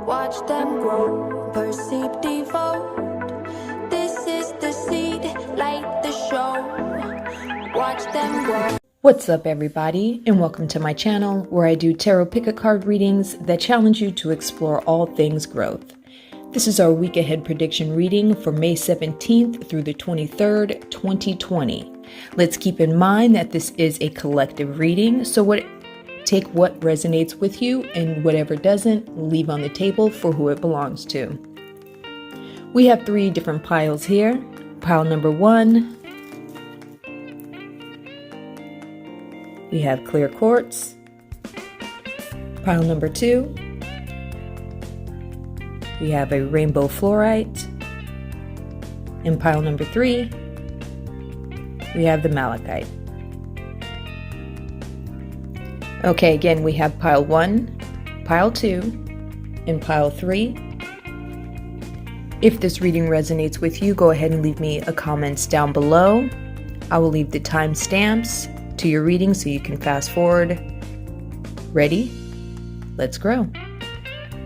Watch them grow, perceive, devote. This is the seed, light the show. Watch them grow. What's up, everybody, and welcome to my channel where I do tarot pick-a-card readings that challenge you to explore all things growth. This is our week ahead prediction reading for May 17th through the 23rd, 2020. Let's keep in mind that this is a collective reading, so take what resonates with you and whatever doesn't, leave on the table for who it belongs to. We have 3 different piles here. Pile number 1, we have clear quartz. Pile number 2, we have a rainbow fluorite. In pile number 3, we have the malachite. Okay, again, we have pile 1, pile 2, and pile 3. If this reading resonates with you, go ahead and leave me a comment down below. I will leave the timestamps to your reading so you can fast forward. Ready? Let's grow.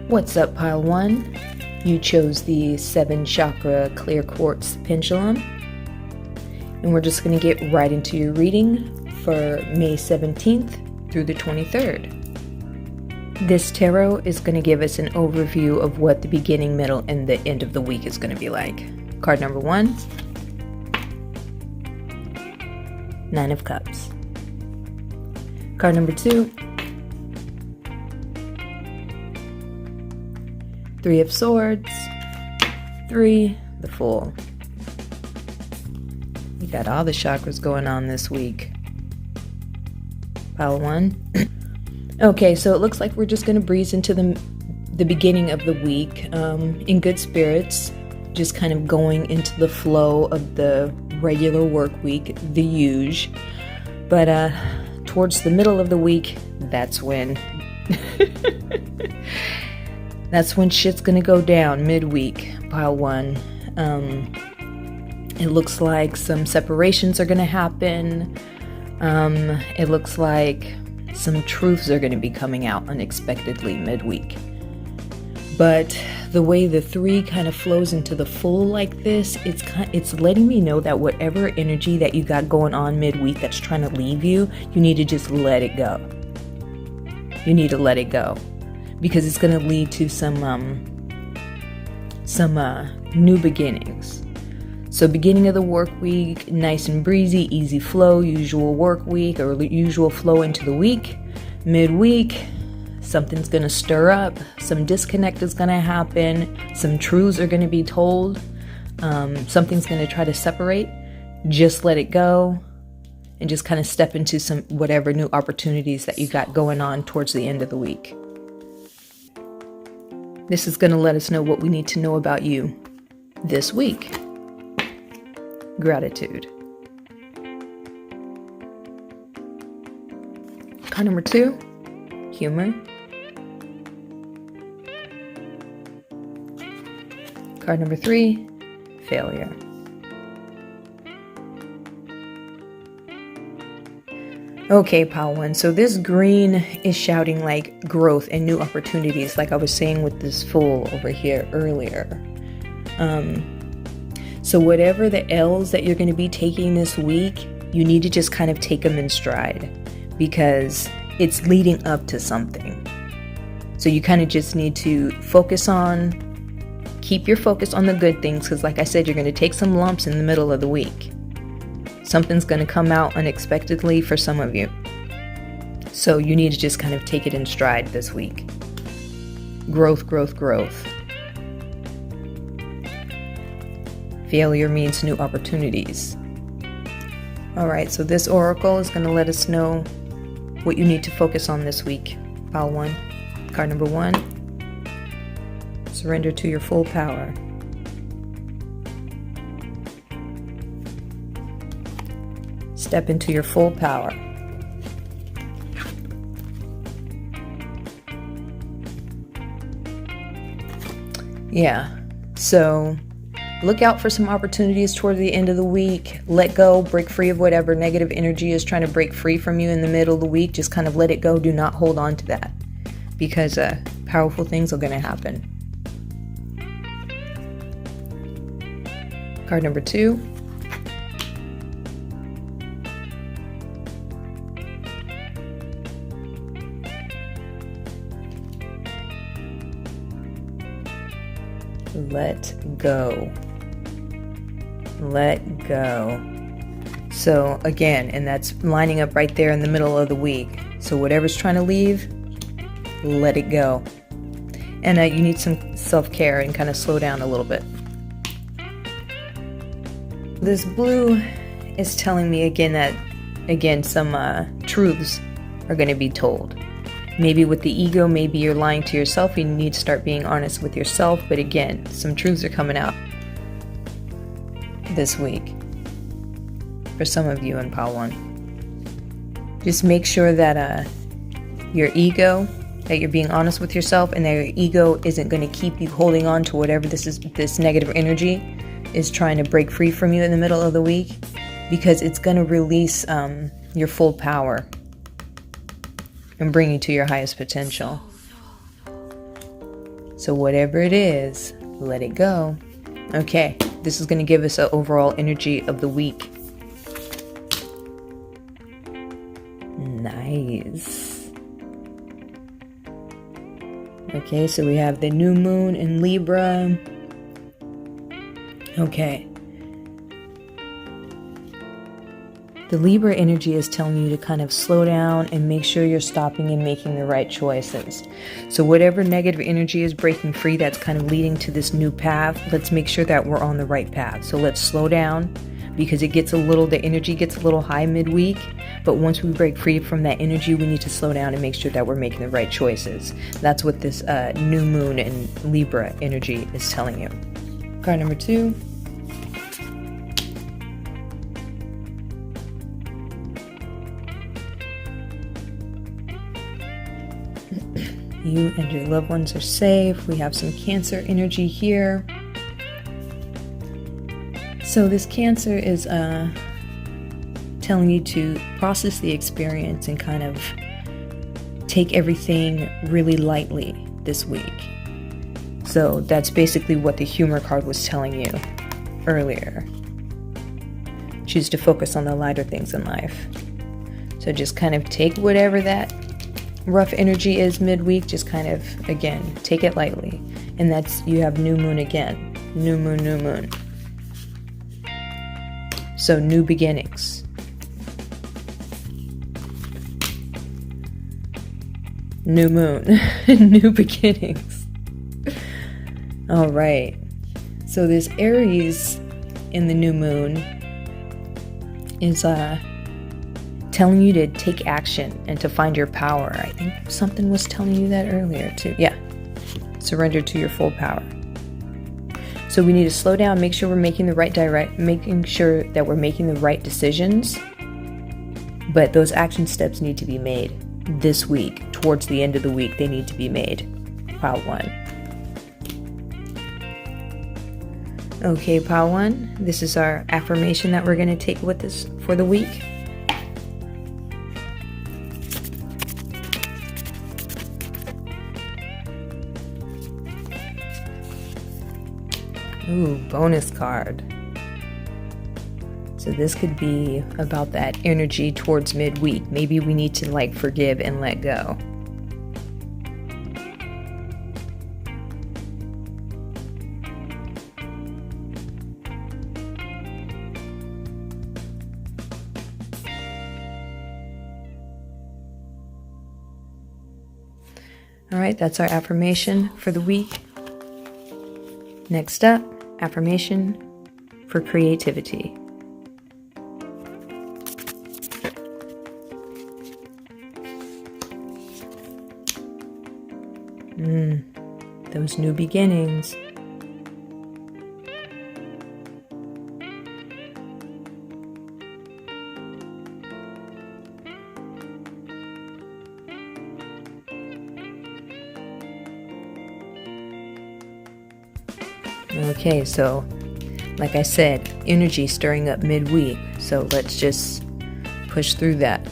What's up, pile 1? You chose the 7 chakra clear quartz pendulum. And we're just going to get right into your reading for May 17th through the 23rd. This tarot is going to give us an overview of what the beginning, middle, and the end of the week is going to be like. Card number 1, 9 of Cups. Card number 2, 3 of Swords. 3, the Fool. We got all the chakras going on this week. Pile 1. Okay, so it looks like we're just going to breeze into the beginning of the week in good spirits, just kind of going into the flow of the regular work week, the huge. But towards the middle of the week, that's when shit's going to go down midweek. Pile 1. It looks like some separations are going to happen. It looks like some truths are going to be coming out unexpectedly midweek. But the way the 3 kind of flows into the Fool like this, it's letting me know that whatever energy that you got going on midweek that's trying to leave you, you need to just let it go. You need to let it go, because it's going to lead to some new beginnings. So beginning of the work week, nice and breezy, easy flow, usual work week or usual flow into the week. Midweek, something's going to stir up, some disconnect is going to happen, some truths are going to be told, something's going to try to separate. Just let it go and just kind of step into some whatever new opportunities that you got going on towards the end of the week. This is going to let us know what we need to know about you this week. Gratitude. Card number 2, humor. Card number 3, failure. Okay, pile 1. So this green is shouting like growth and new opportunities, like I was saying with this Fool over here earlier. So whatever the L's that you're going to be taking this week, you need to just kind of take them in stride, because it's leading up to something. So you kind of just need to keep your focus on the good things, because like I said, you're going to take some lumps in the middle of the week. Something's going to come out unexpectedly for some of you. So you need to just kind of take it in stride this week. Growth, growth, growth. Failure means new opportunities. All right, so this oracle is going to let us know what you need to focus on this week. Pile 1. Card number 1. Surrender to your full power. Step into your full power. Yeah, so look out for some opportunities toward the end of the week. Let go, break free of whatever negative energy is trying to break free from you in the middle of the week. Just kind of let it go. Do not hold on to that, because powerful things are going to happen. Card number 2. Let go. Let go. So again, and that's lining up right there in the middle of the week. So whatever's trying to leave, let it go. And you need some self-care and kind of slow down a little bit. This blue is telling me again that, some truths are going to be told. Maybe with the ego, maybe you're lying to yourself. You need to start being honest with yourself. But again, some truths are coming out this week for some of you in pile 1. Just make sure that your ego, that you're being honest with yourself, and that your ego isn't going to keep you holding on to whatever this negative energy is trying to break free from you in the middle of the week, because it's going to release your full power and bring you to your highest potential. So whatever it is, let it go. Okay, this is going to give us an overall energy of the week. Nice. Okay, so we have the new moon in Libra. Okay. The Libra energy is telling you to kind of slow down and make sure you're stopping and making the right choices. So whatever negative energy is breaking free that's kind of leading to this new path, let's make sure that we're on the right path. So let's slow down, because the energy gets a little high midweek. But once we break free from that energy, we need to slow down and make sure that we're making the right choices. That's what this new moon and Libra energy is telling you. Card number 2. You and your loved ones are safe. We have some Cancer energy here. So this Cancer is telling you to process the experience and kind of take everything really lightly this week. So that's basically what the humor card was telling you earlier. Choose to focus on the lighter things in life. So just kind of take whatever that rough energy is midweek, just kind of, again, take it lightly. And that's, you have new moon again. New moon, new moon. So new beginnings. New moon. New beginnings. All right. So this Aries in the new moon is telling you to take action and to find your power. I think something was telling you that earlier too. Yeah. Surrender to your full power. So we need to slow down, make sure we're making sure that we're making the right decisions. But those action steps need to be made this week. Towards the end of the week, they need to be made. Pile 1. Okay, pile 1. This is our affirmation that we're going to take with us for the week. Ooh, bonus card. So this could be about that energy towards midweek. Maybe we need to forgive and let go. All right, that's our affirmation for the week. Next up, affirmation for creativity. Those new beginnings. Okay, so like I said, energy stirring up midweek. So let's just push through that.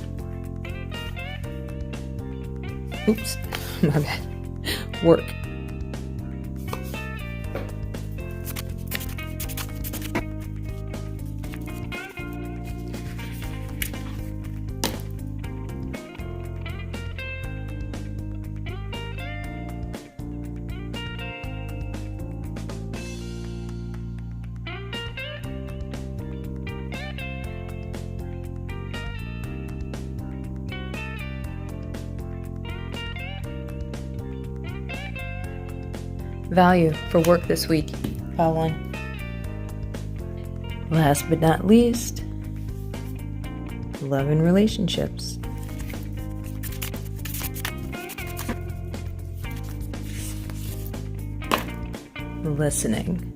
Oops, my bad. work. Value for work this week, pile 1. Last but not least, love and relationships. Listening.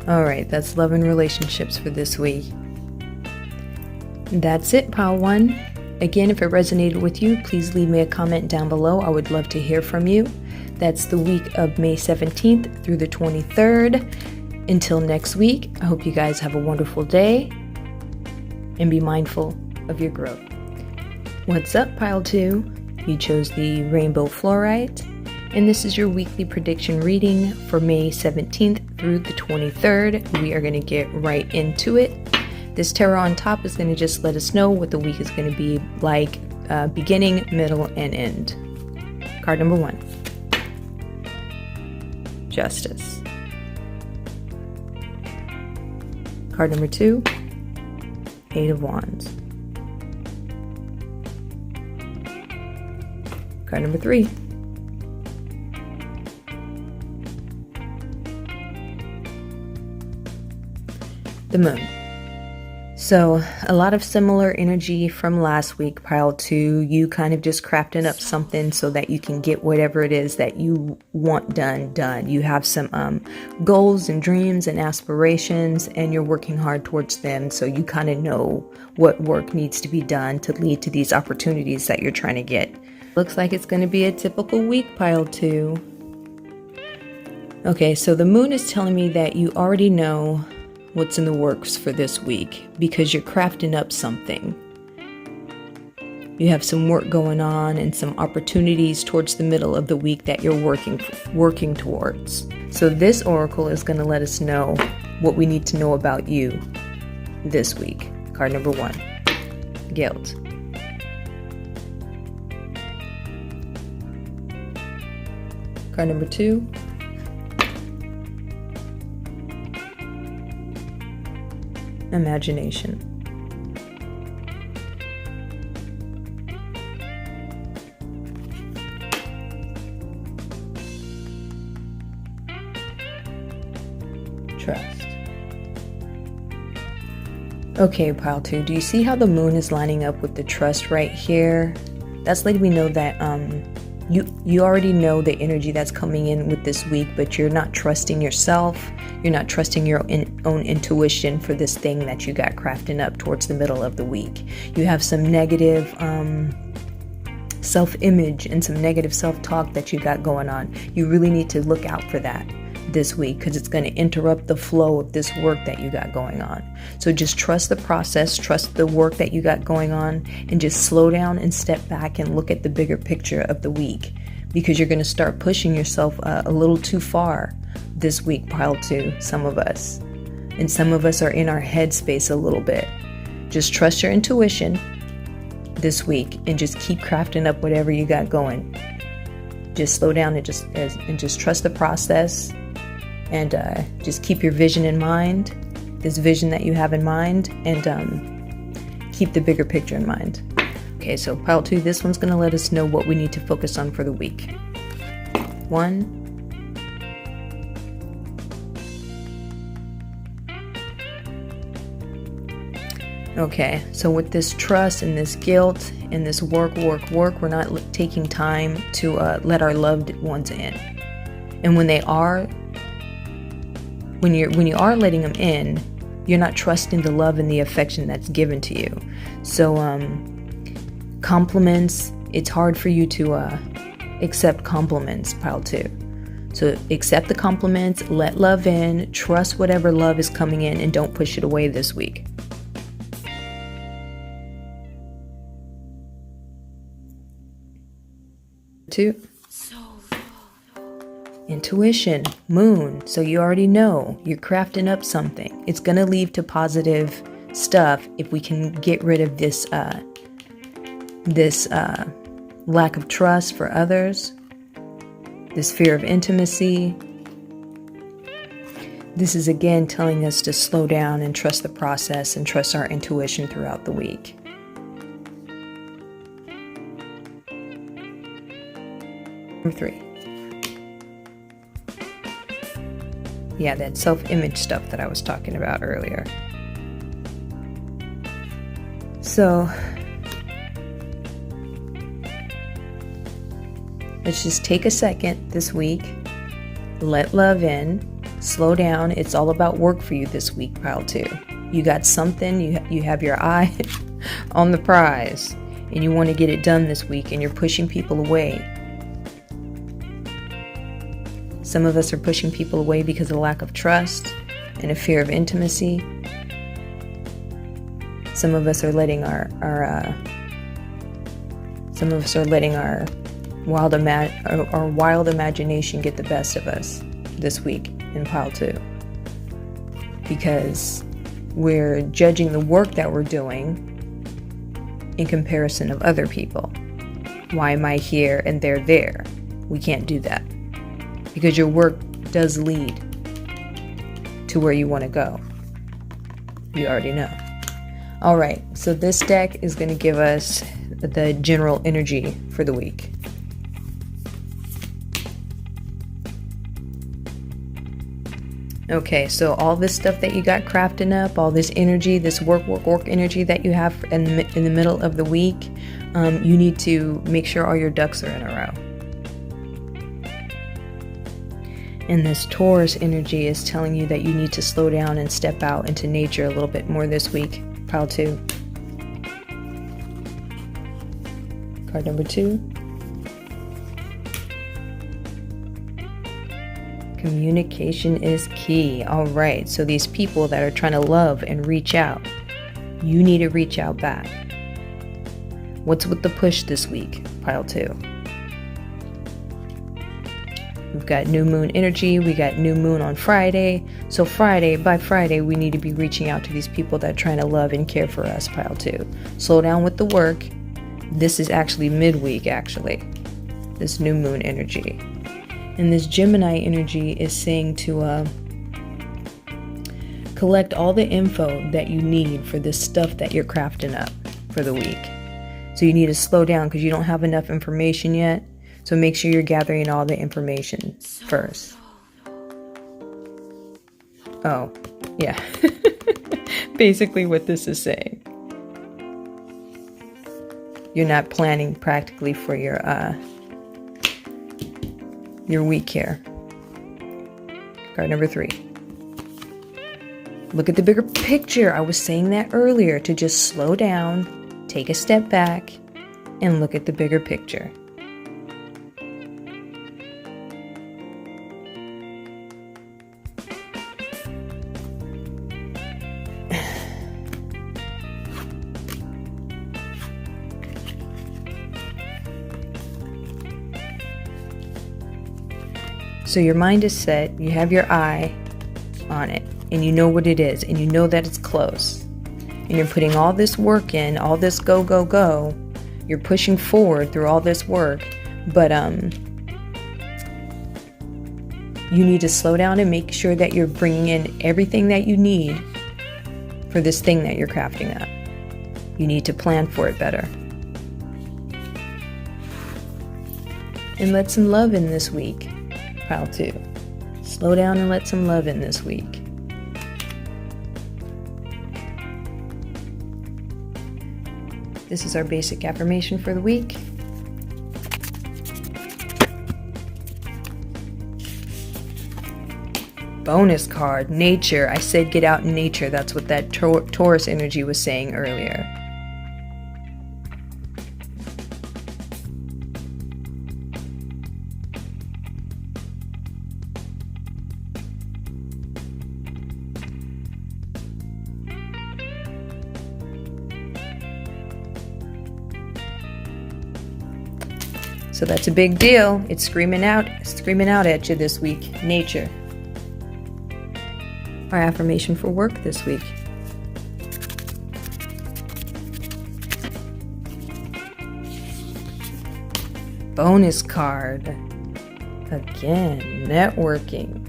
All right, that's love and relationships for this week. That's it, pile 1. Again, if it resonated with you, please leave me a comment down below. I would love to hear from you. That's the week of May 17th through the 23rd. Until next week, I hope you guys have a wonderful day and be mindful of your growth. What's up, pile 2? You chose the rainbow fluorite. And this is your weekly prediction reading for May 17th through the 23rd. We are going to get right into it. This tarot on top is going to just let us know what the week is going to be like, beginning, middle, and end. Card number 1. Justice. Card number 2. 8 of Wands. Card number 3. The Moon. So a lot of similar energy from last week, pile 2. You kind of just crafting up something so that you can get whatever it is that you want done. You have some goals and dreams and aspirations, and you're working hard towards them. So you kind of know what work needs to be done to lead to these opportunities that you're trying to get. Looks like it's going to be a typical week, pile 2. Okay, so the Moon is telling me that you already know what's in the works for this week because you're crafting up something. You have some work going on and some opportunities towards the middle of the week that you're working towards. So this oracle is going to let us know what we need to know about you this week. Card number 1, Guilt. Card number 2, Imagination. Trust. Okay, pile 2, do you see how the Moon is lining up with the trust right here? That's letting me know that you already know the energy that's coming in with this week, but you're not trusting yourself. You're not trusting your own intuition for this thing that you got crafting up towards the middle of the week. You have some negative self-image and some negative self-talk that you got going on. You really need to look out for that this week because it's going to interrupt the flow of this work that you got going on. So just trust the process, trust the work that you got going on, and just slow down and step back and look at the bigger picture of the week, because you're going to start pushing yourself a little too far this week, pile 2, some of us. And some of us are in our head space a little bit. Just trust your intuition this week and just keep crafting up whatever you got going. Just slow down and just trust the process, and just keep your vision in mind, this vision that you have in mind, and keep the bigger picture in mind. Okay, so pile 2, this one's going to let us know what we need to focus on for the week. 1, okay, so with this trust and this guilt and this work, we're not taking time to let our loved ones in. And when they are, when you are letting them in, you're not trusting the love and the affection that's given to you. So Compliments, it's hard for you to accept compliments, pile 2. So accept the compliments, let love in, trust whatever love is coming in, and don't push it away this week. Two. Intuition, moon. So you already know you're crafting up something. It's going to lead to positive stuff if we can get rid of this lack of trust for others, this fear of intimacy. This is again telling us to slow down and trust the process and trust our intuition throughout the week. Number 3. Yeah, that self-image stuff that I was talking about earlier. So let's just take a second this week, let love in, slow down. It's all about work for you this week, pile 2. You got something, you have your eye on the prize, and you want to get it done this week, and you're pushing people away. Some of us are pushing people away because of a lack of trust and a fear of intimacy. Some of us are letting our wild imagination get the best of us this week in pile 2, because we're judging the work that we're doing in comparison of other people. Why am I here and they're there? We can't do that, because your work does lead to where you want to go. You already know. All right, so this deck is going to give us the general energy for the week. Okay, so all this stuff that you got crafting up, all this energy, this work energy that you have in the middle of the week, you need to make sure all your ducks are in a row. And this Taurus energy is telling you that you need to slow down and step out into nature a little bit more this week, pile 2. Card number 2. Communication is key. All right, so these people that are trying to love and reach out, you need to reach out back. What's with the push this week, pile 2? We've got new moon energy. We got new moon on Friday. So by Friday, we need to be reaching out to these people that are trying to love and care for us, pile 2. Slow down with the work. This is actually midweek, this new moon energy. And this Gemini energy is saying to collect all the info that you need for this stuff that you're crafting up for the week. So you need to slow down because you don't have enough information yet. So make sure you're gathering all the information first. Oh, yeah. Basically what this is saying. You're not planning practically for your week here. Card number 3. Look at the bigger picture. I was saying that earlier, to just slow down, take a step back, and look at the bigger picture. So your mind is set, you have your eye on it, and you know what it is, and you know that it's close. And you're putting all this work in, all this go, go, go. You're pushing forward through all this work, but you need to slow down and make sure that you're bringing in everything that you need for this thing that you're crafting up. You need to plan for it better. And let some love in this week. Pile 2. Slow down and let some love in this week. This is our basic affirmation for the week. Bonus card, nature. I said get out in nature. That's what that Taurus energy was saying earlier. So that's a big deal. It's screaming out at you this week. Nature. Our affirmation for work this week. Bonus card. Again, networking.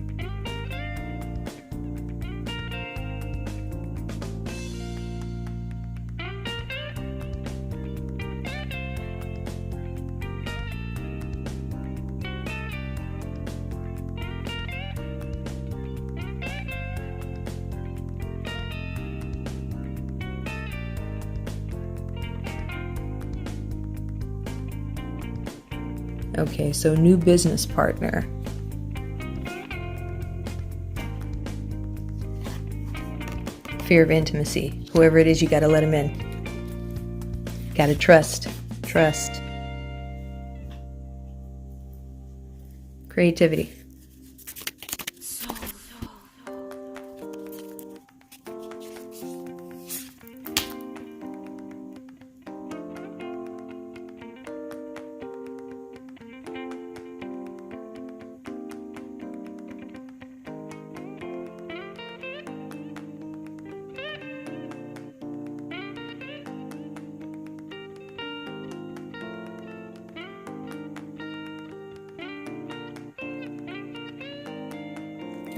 Okay, so new business partner. Fear of intimacy. Whoever it is, you gotta let them in. Gotta trust. Trust. Creativity.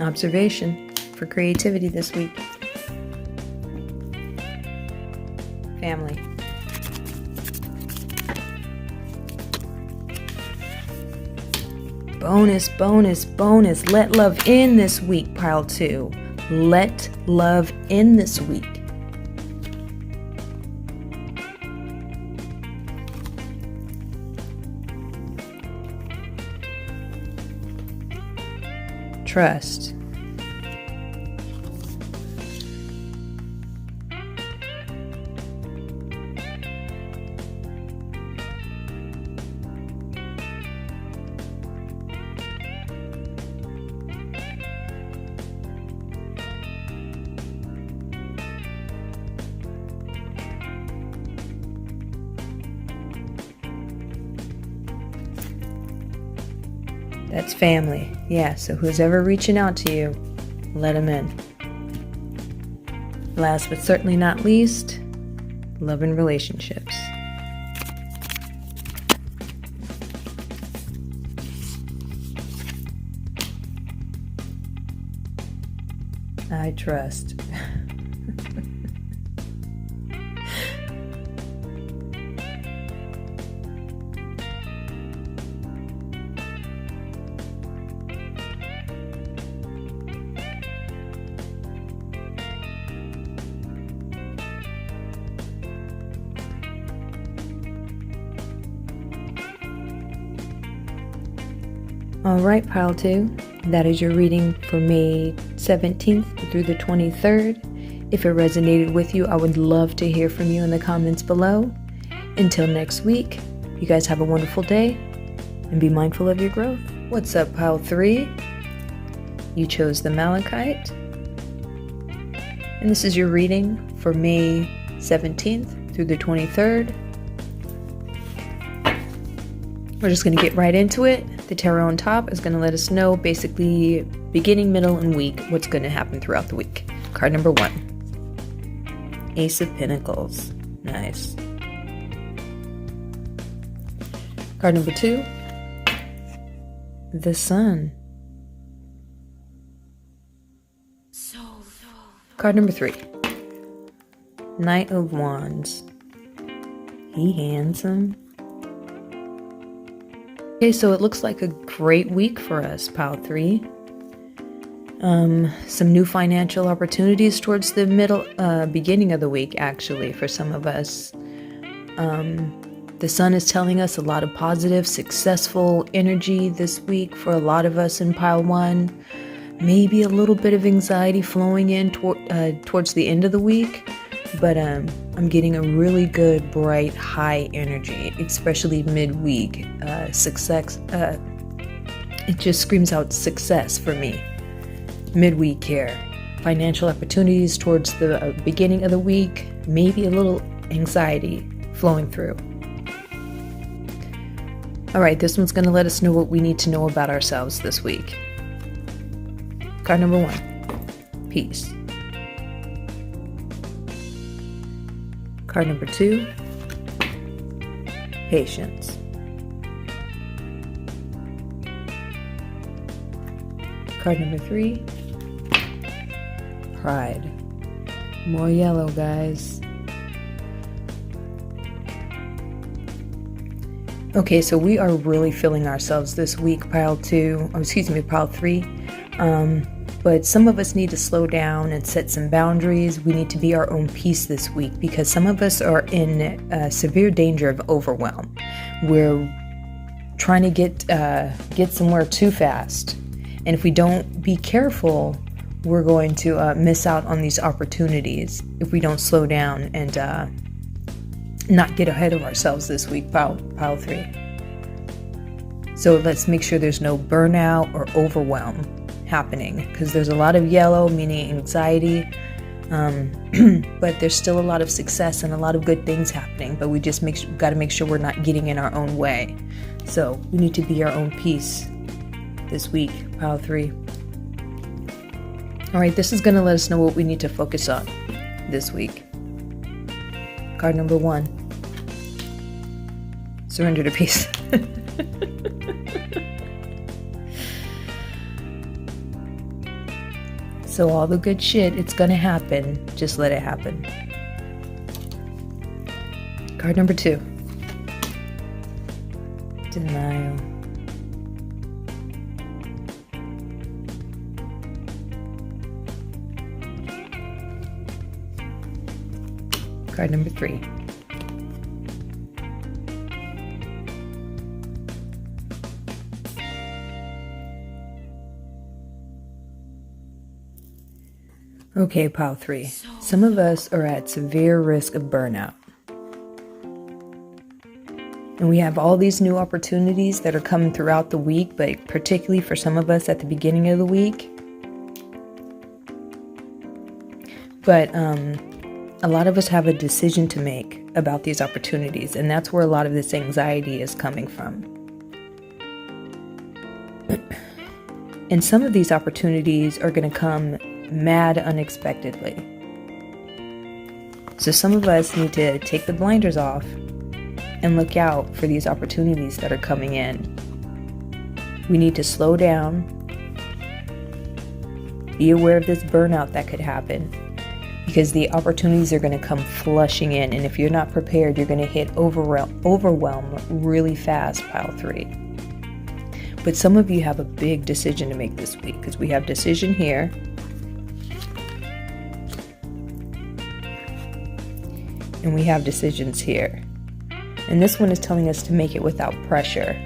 Observation for creativity this week. Family. Bonus, bonus, bonus. Let love in this week, pile 2. Let love in this week. Trust. That's family. Yeah, so who's ever reaching out to you, let them in. Last but certainly not least, love and relationships. I trust. Alright, pile 2, that is your reading for May 17th through the 23rd. If it resonated with you, I would love to hear from you in the comments below. Until next week, you guys have a wonderful day and be mindful of your growth. What's up, pile 3? You chose the Malachite. And this is your reading for May 17th through the 23rd. We're just going to get right into it. The tarot on top is going to let us know basically beginning, middle, and week what's going to happen throughout the week. Card number 1. Ace of Pentacles. Nice. Card number 2. The Sun. Card number 3. Knight of Wands. He handsome. Okay, so it looks like a great week for us, pile 3. Some new financial opportunities towards the beginning of the week, actually, for some of us. The sun is telling us a lot of positive, successful energy this week for a lot of us in pile 1. Maybe a little bit of anxiety flowing in towards the end of the week. But I'm getting a really good, bright, high energy, especially midweek. Success. It just screams out success for me. Midweek here. Financial opportunities towards the beginning of the week. Maybe a little anxiety flowing through. All right, this one's going to let us know what we need to know about ourselves this week. Card number 1, peace. Card number 2, patience. Card number 3, pride. More yellow, guys. Okay, so we are really feeling ourselves this week, pile 3. But some of us need to slow down and set some boundaries. We need to be our own peace this week because some of us are in severe danger of overwhelm. We're trying to get somewhere too fast. And if we don't be careful, we're going to miss out on these opportunities if we don't slow down and not get ahead of ourselves this week, pile 3. So let's make sure there's no burnout or overwhelm happening because there's a lot of yellow, meaning anxiety, but there's still a lot of success and a lot of good things happening, but we just got to make sure we're not getting in our own way. So we need to be our own peace this week, pile 3. All right, this is going to let us know what we need to focus on this week. Card number 1. Surrender to peace. So all the good shit, it's gonna happen. Just let it happen. Card number 2. Denial. Card number 3. Okay, pile 3. Some of us are at severe risk of burnout. And we have all these new opportunities that are coming throughout the week, but particularly for some of us at the beginning of the week. But a lot of us have a decision to make about these opportunities, and that's where a lot of this anxiety is coming from. And some of these opportunities are going to come mad unexpectedly. So some of us need to take the blinders off and look out for these opportunities that are coming in. We need to slow down, be aware of this burnout that could happen, because the opportunities are going to come flushing in, and if you're not prepared, you're going to hit overwhelm really fast, pile 3. But some of you have a big decision to make this week, because we have decision here, and we have decisions here. And this one is telling us to make it without pressure.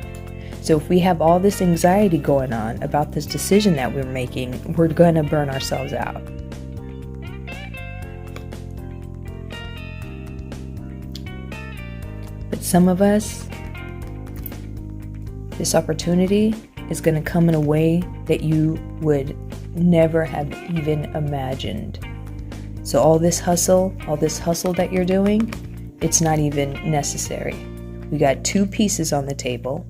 So if we have all this anxiety going on about this decision that we're making, we're going to burn ourselves out. But some of us, this opportunity is going to come in a way that you would never have even imagined. So all this hustle that you're doing, it's not even necessary. We got 2 pieces on the table.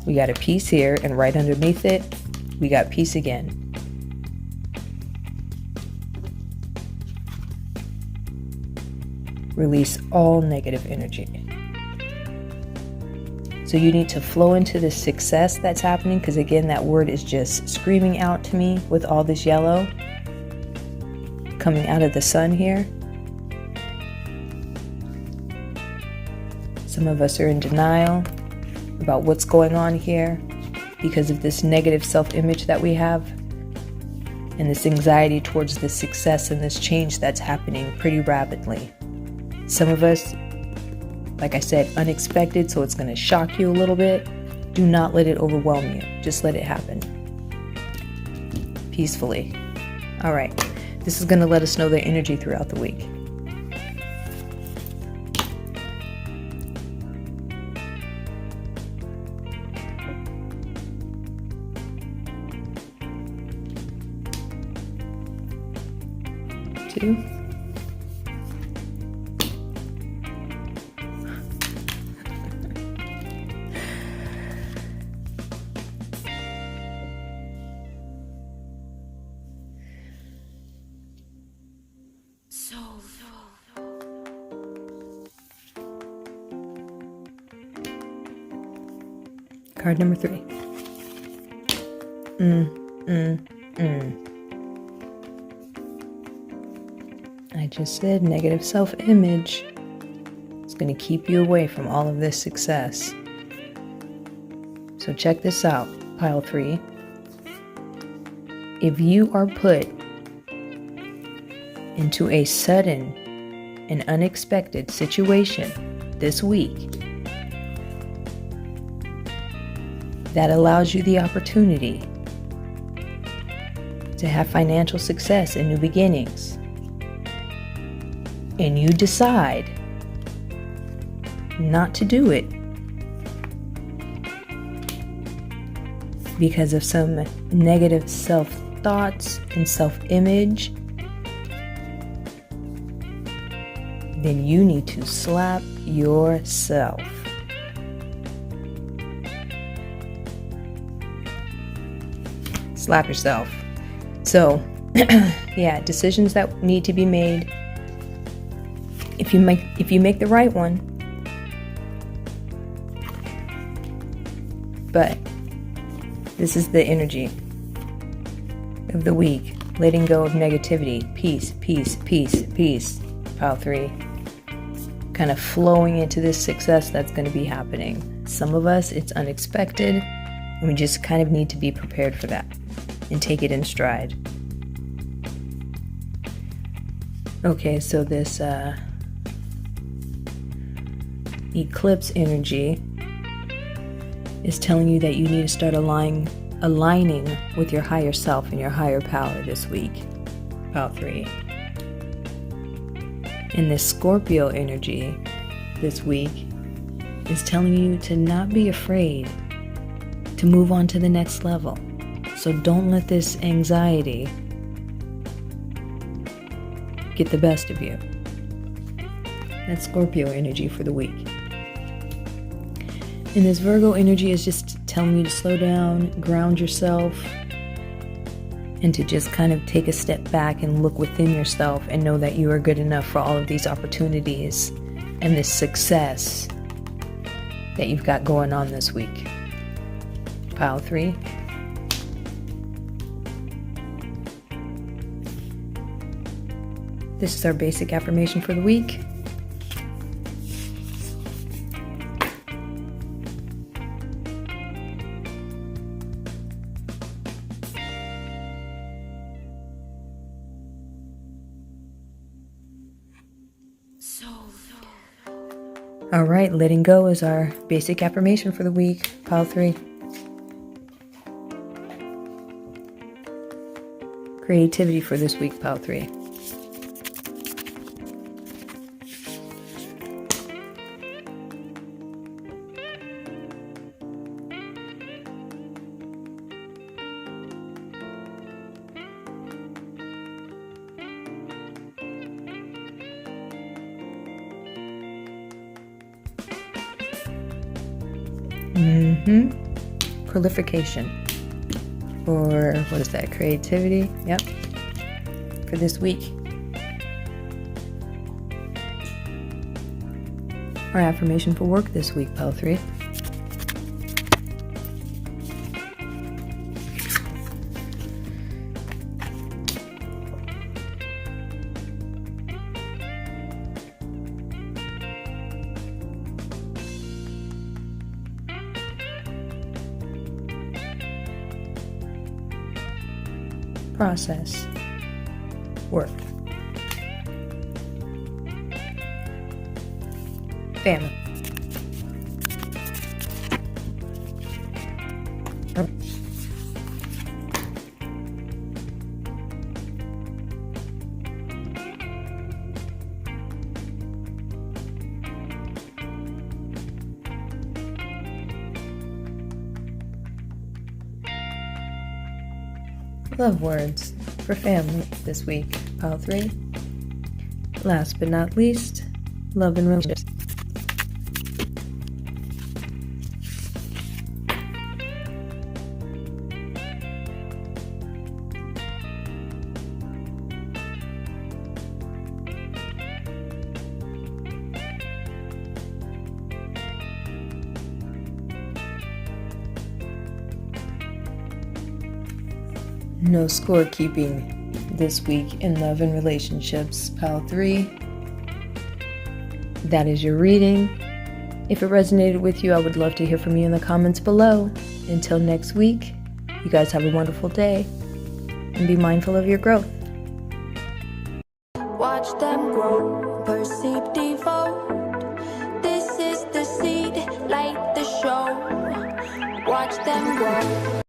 We got a piece here, and right underneath it, we got peace again. Release all negative energy. So you need to flow into the success that's happening, because again, that word is just screaming out to me with all this yellow coming out of the sun here. Some of us are in denial about what's going on here because of this negative self-image that we have and this anxiety towards this success and this change that's happening pretty rapidly. Some of us, like I said, unexpected, so it's going to shock you a little bit. Do not let it overwhelm you. Just let it happen peacefully. All right. This is going to let us know their energy throughout the week. Two. Card number 3. I just said negative self-image is going to keep you away from all of this success. So check this out, pile 3. If you are put into a sudden and unexpected situation this week that allows you the opportunity to have financial success and new beginnings, and you decide not to do it because of some negative self-thoughts and self-image, then you need to slap yourself. Slap yourself. So, yeah, decisions that need to be made. If you make the right one, but this is the energy of the week. Letting go of negativity. Peace, peace, peace, peace. Pile 3. Kind of flowing into this success that's going to be happening. Some of us, it's unexpected, and we just kind of need to be prepared for that and take it in stride. Okay, so this eclipse energy is telling you that you need to start aligning with your higher self and your higher power this week. Pile 3. And this Scorpio energy this week is telling you to not be afraid to move on to the next level. So don't let this anxiety get the best of you. That's Scorpio energy for the week. And this Virgo energy is just telling you to slow down, ground yourself, and to just kind of take a step back and look within yourself and know that you are good enough for all of these opportunities and this success that you've got going on this week. Pile 3. This is our basic affirmation for the week. All right, letting go is our basic affirmation for the week. Pile 3. Creativity for this week, pile 3. Prolification, or what is that? Creativity. Yep. For this week. Our affirmation for work this week, pile 3. Process. Work. Family. Love words for family this week, pile 3. Last but not least, love and relationships. No scorekeeping this week in love and relationships. Pile 3. That is your reading. If it resonated with you, I would love to hear from you in the comments below. Until next week, you guys have a wonderful day and be mindful of your growth. Watch them grow, perceive, devote. This is the seed, light the show. Watch them grow.